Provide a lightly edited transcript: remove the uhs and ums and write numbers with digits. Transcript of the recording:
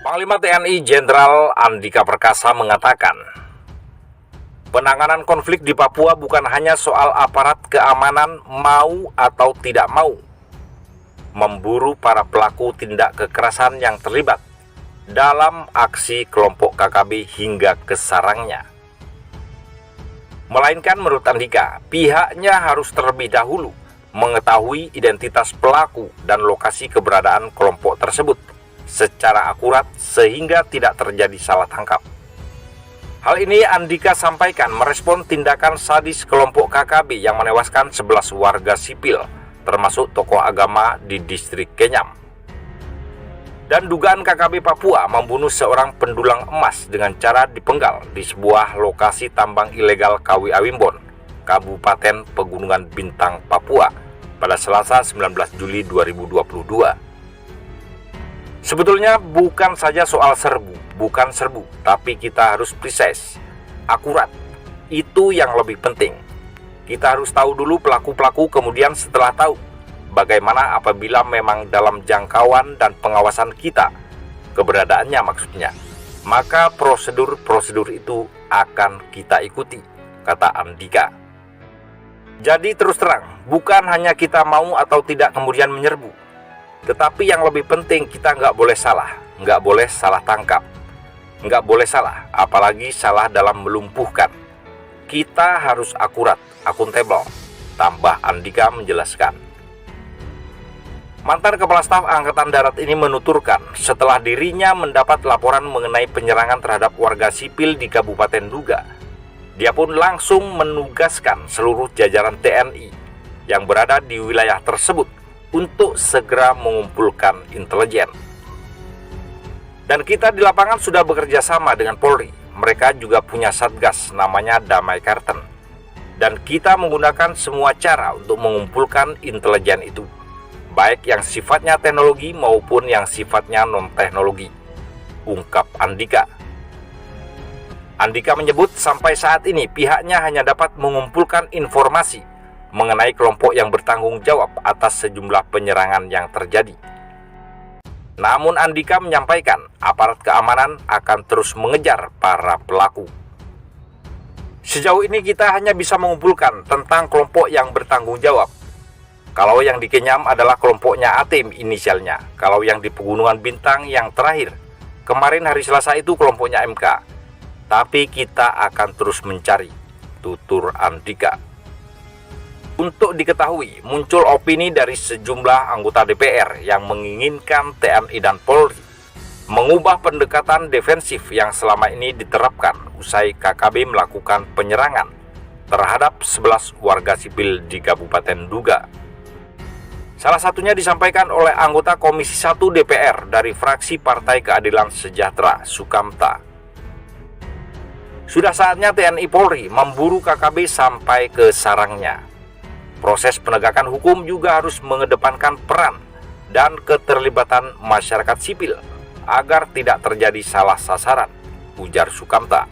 Panglima TNI Jenderal Andika Perkasa mengatakan, penanganan konflik di Papua bukan hanya soal aparat keamanan mau atau tidak mau memburu para pelaku tindak kekerasan yang terlibat dalam aksi kelompok KKB hingga ke sarangnya. Melainkan menurut Andika, pihaknya harus terlebih dahulu mengetahui identitas pelaku dan lokasi keberadaan kelompok tersebut secara akurat sehingga tidak terjadi salah tangkap. Hal ini Andika sampaikan merespon tindakan sadis kelompok KKB yang menewaskan 11 warga sipil, termasuk tokoh agama di distrik Kenyam. Dan dugaan KKB Papua membunuh seorang pendulang emas dengan cara dipenggal di sebuah lokasi tambang ilegal Kawi Awimbon, Kabupaten Pegunungan Bintang, Papua, pada Selasa 19 Juli 2022. Sebetulnya bukan saja soal bukan serbu, tapi kita harus precise, akurat. Itu yang lebih penting. Kita harus tahu dulu pelaku-pelaku, kemudian setelah tahu, bagaimana apabila memang dalam jangkauan dan pengawasan kita, keberadaannya maksudnya, maka prosedur-prosedur itu akan kita ikuti, kata Andika. Jadi terus terang, bukan hanya kita mau atau tidak kemudian menyerbu, tetapi yang lebih penting kita nggak boleh salah tangkap, nggak boleh salah, apalagi salah dalam melumpuhkan. Kita harus akurat, akuntabel, tambah Andika menjelaskan. Mantan Kepala Staf Angkatan Darat ini menuturkan setelah dirinya mendapat laporan mengenai penyerangan terhadap warga sipil di Kabupaten Duga, dia pun langsung menugaskan seluruh jajaran TNI yang berada di wilayah tersebut untuk segera mengumpulkan intelijen. Dan kita di lapangan sudah bekerja sama dengan Polri. Mereka juga punya satgas namanya Damai Karten. Dan kita menggunakan semua cara untuk mengumpulkan intelijen itu, baik yang sifatnya teknologi maupun yang sifatnya non-teknologi, ungkap Andika. Andika menyebut sampai saat ini pihaknya hanya dapat mengumpulkan informasi mengenai kelompok yang bertanggung jawab atas sejumlah penyerangan yang terjadi. Namun Andika menyampaikan aparat keamanan akan terus mengejar para pelaku. Sejauh ini kita hanya bisa mengumpulkan tentang kelompok yang bertanggung jawab. Kalau yang di Kenyam adalah kelompoknya ATIM inisialnya. Kalau yang di Pegunungan Bintang yang terakhir, kemarin hari Selasa itu kelompoknya MK. Tapi kita akan terus mencari, tutur Andika. Untuk diketahui, muncul opini dari sejumlah anggota DPR yang menginginkan TNI dan Polri mengubah pendekatan defensif yang selama ini diterapkan usai KKB melakukan penyerangan terhadap 11 warga sipil di Kabupaten Duga. Salah satunya disampaikan oleh anggota Komisi 1 DPR dari fraksi Partai Keadilan Sejahtera, Sukamta. Sudah saatnya TNI Polri memburu KKB sampai ke sarangnya. Proses penegakan hukum juga harus mengedepankan peran dan keterlibatan masyarakat sipil agar tidak terjadi salah sasaran, ujar Sukamta.